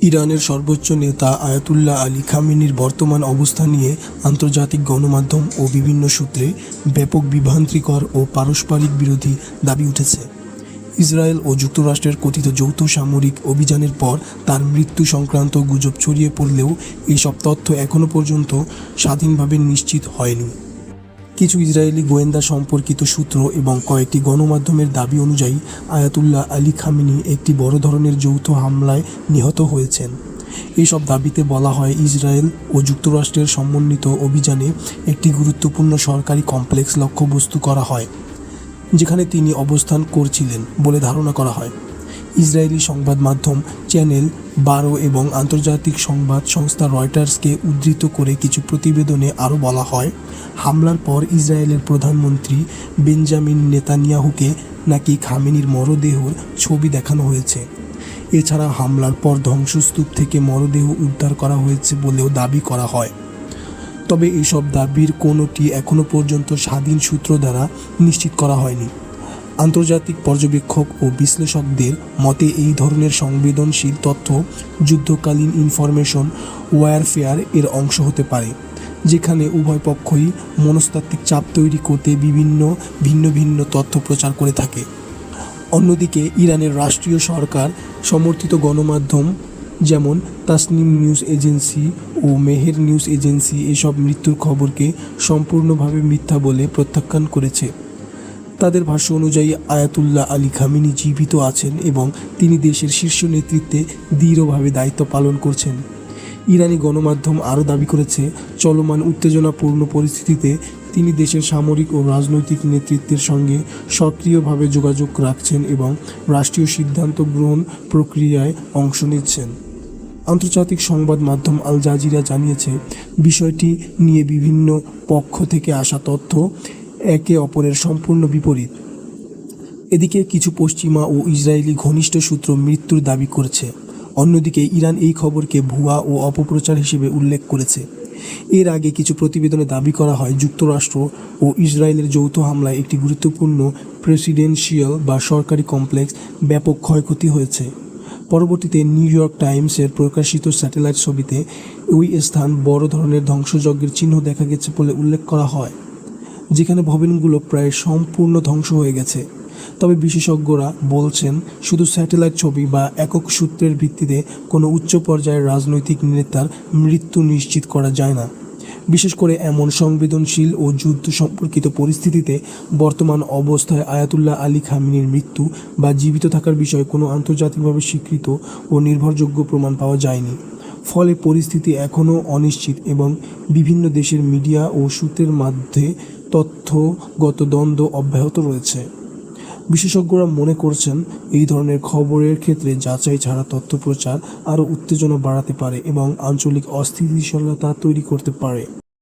ইরানের সর্বোচ্চ নেতা আয়াতুল্লাহ আলী খামেনির বর্তমান অবস্থান নিয়ে আন্তর্জাতিক গণমাধ্যম ও বিভিন্ন সূত্রে ব্যাপক বিভ্রান্তিকর ও পারস্পরিক বিরোধী দাবি উঠেছে। ইসরায়েল ও যুক্তরাষ্ট্রের কথিত যৌথ সামরিক অভিযানের পর তার মৃত্যু সংক্রান্ত গুজব ছড়িয়ে পড়লেও এসব তথ্য এখনও পর্যন্ত স্বাধীনভাবে নিশ্চিত হয়নি। কিছু ইসরায়েলি গোয়েন্দা সম্পর্কিত সূত্র এবং কয়েকটি গণমাধ্যমের দাবি অনুযায়ী আয়াতুল্লাহ আলী খামেনি একটি বড় ধরনের যৌথ হামলায় নিহত হয়েছেন। এইসব দাবিতে বলা হয়, ইসরায়েল ও যুক্তরাষ্ট্রের সমন্বিত অভিযানে একটি গুরুত্বপূর্ণ সরকারি কমপ্লেক্স লক্ষ্যবস্তু করা হয়, যেখানে তিনি অবস্থান করছিলেন বলে ধারণা করা হয়। ইসরায়েলি সংবাদ মাধ্যম চ্যানেল 12 এবং আন্তর্জাতিক সংবাদ সংস্থা রয়টার্সকে উদ্ধৃত করে কিছু প্রতিবেদনে আরও বলা হয়, হামলার পর ইসরায়েলের প্রধানমন্ত্রী বেঞ্জামিন নেতানিয়াহুকে নাকি খামেনির মরদেহর ছবি দেখানো হয়েছে। এছাড়া হামলার পর ধ্বংসস্তূপ থেকে মরদেহ উদ্ধার করা হয়েছে বলেও দাবি করা হয়। তবে এইসব দাবির কোনোটি এখনও পর্যন্ত স্বাধীন সূত্র দ্বারা নিশ্চিত করা হয়নি। আন্তর্জাতিক পর্যবেক্ষক ও বিশ্লেষকদের মতে এই ধরনের সংবেদনশীল তথ্য যুদ্ধকালীন ইনফরমেশন ওয়ারফেয়ার এর অংশ হতে পারে, যেখানে উভয় পক্ষই মনস্তাত্ত্বিক চাপ তৈরি করতে ভিন্ন ভিন্ন তথ্য প্রচার করে থাকে। অন্যদিকে ইরানের রাষ্ট্রীয় সরকার সমর্থিত গণমাধ্যম যেমন তাসনিম নিউজ এজেন্সি ও মেহের নিউজ এজেন্সি এসব মৃত্যুর খবরকে সম্পূর্ণভাবে মিথ্যা বলে প্রত্যাখ্যান করেছে। তাদের ভাষ্য অনুযায়ী আয়াতুল্লাহ আলী খামেনি জীবিত আছেন এবং তিনি দেশের শীর্ষ নেতৃত্বে দৃঢ়ভাবে দায়িত্ব পালন করছেন। ইরানি গণমাধ্যম আরও দাবি করেছে, চলমান উত্তেজনাপূর্ণ পরিস্থিতিতে তিনি দেশের সামরিক ও রাজনৈতিক নেতৃত্বের সঙ্গে সক্রিয়ভাবে যোগাযোগ রাখছেন এবং রাষ্ট্রীয় সিদ্ধান্ত গ্রহণ প্রক্রিয়ায় অংশ নিচ্ছেন। আন্তর্জাতিক সংবাদ মাধ্যম আল জাজিরা জানিয়েছে, বিষয়টি নিয়ে বিভিন্ন পক্ষ থেকে আসা তথ্য একে অপরের সম্পূর্ণ বিপরীত। এদিকে কিছু পশ্চিমা ও ইসরায়েলি ঘনিষ্ঠ সূত্র মৃত্যুর দাবি করছে। অন্যদিকে ইরান এই খবরকে ভুয়া ও অপপ্রচার হিসেবে উল্লেখ করেছে। এর আগে কিছু প্রতিবেদনে দাবি করা হয়, যুক্তরাষ্ট্র ও ইসরায়েলের যৌথ হামলায় একটি গুরুত্বপূর্ণ প্রেসিডেন্সিয়াল বা সরকারি কমপ্লেক্স ব্যাপক ক্ষয়ক্ষতি হয়েছে। পরবর্তীতে নিউ ইয়র্ক টাইমসের প্রকাশিত স্যাটেলাইট ছবিতে ওই স্থান বড় ধরনের ধ্বংসযজ্ঞের চিহ্ন দেখা গেছে বলে উল্লেখ করা হয়, যেখানে ভবনগুলো প্রায় সম্পূর্ণ ধ্বংস হয়ে গেছে। তবে বিশেষজ্ঞরা বলছেন, শুধু স্যাটেলাইট ছবি বা একক সূত্রের ভিত্তিতে কোনো উচ্চ পর্যায়ের রাজনৈতিক নেতার মৃত্যু নিশ্চিত করা যায় না। বিশেষ করে এমন সংবেদনশীল ও যুদ্ধ সম্পর্কিত পরিস্থিতিতে বর্তমান অবস্থায় আয়াতুল্লাহ আলী খামেনির মৃত্যু বা জীবিত থাকার বিষয়ে কোনো আন্তর্জাতিকভাবে স্বীকৃত ও নির্ভরযোগ্য প্রমাণ পাওয়া যায়নি। ফলে পরিস্থিতি এখনও অনিশ্চিত এবং বিভিন্ন দেশের মিডিয়া ও সূত্রের মধ্যে তথ্যগত দ্বন্দ্ব অব্যাহত রয়েছে। বিশেষজ্ঞরা মনে করছেন, এই ধরনের খবরের ক্ষেত্রে যাচাই ছাড়া তথ্য প্রচার আরও উত্তেজনা বাড়াতে পারে এবং আঞ্চলিক অস্থিতিশীলতা তৈরি করতে পারে।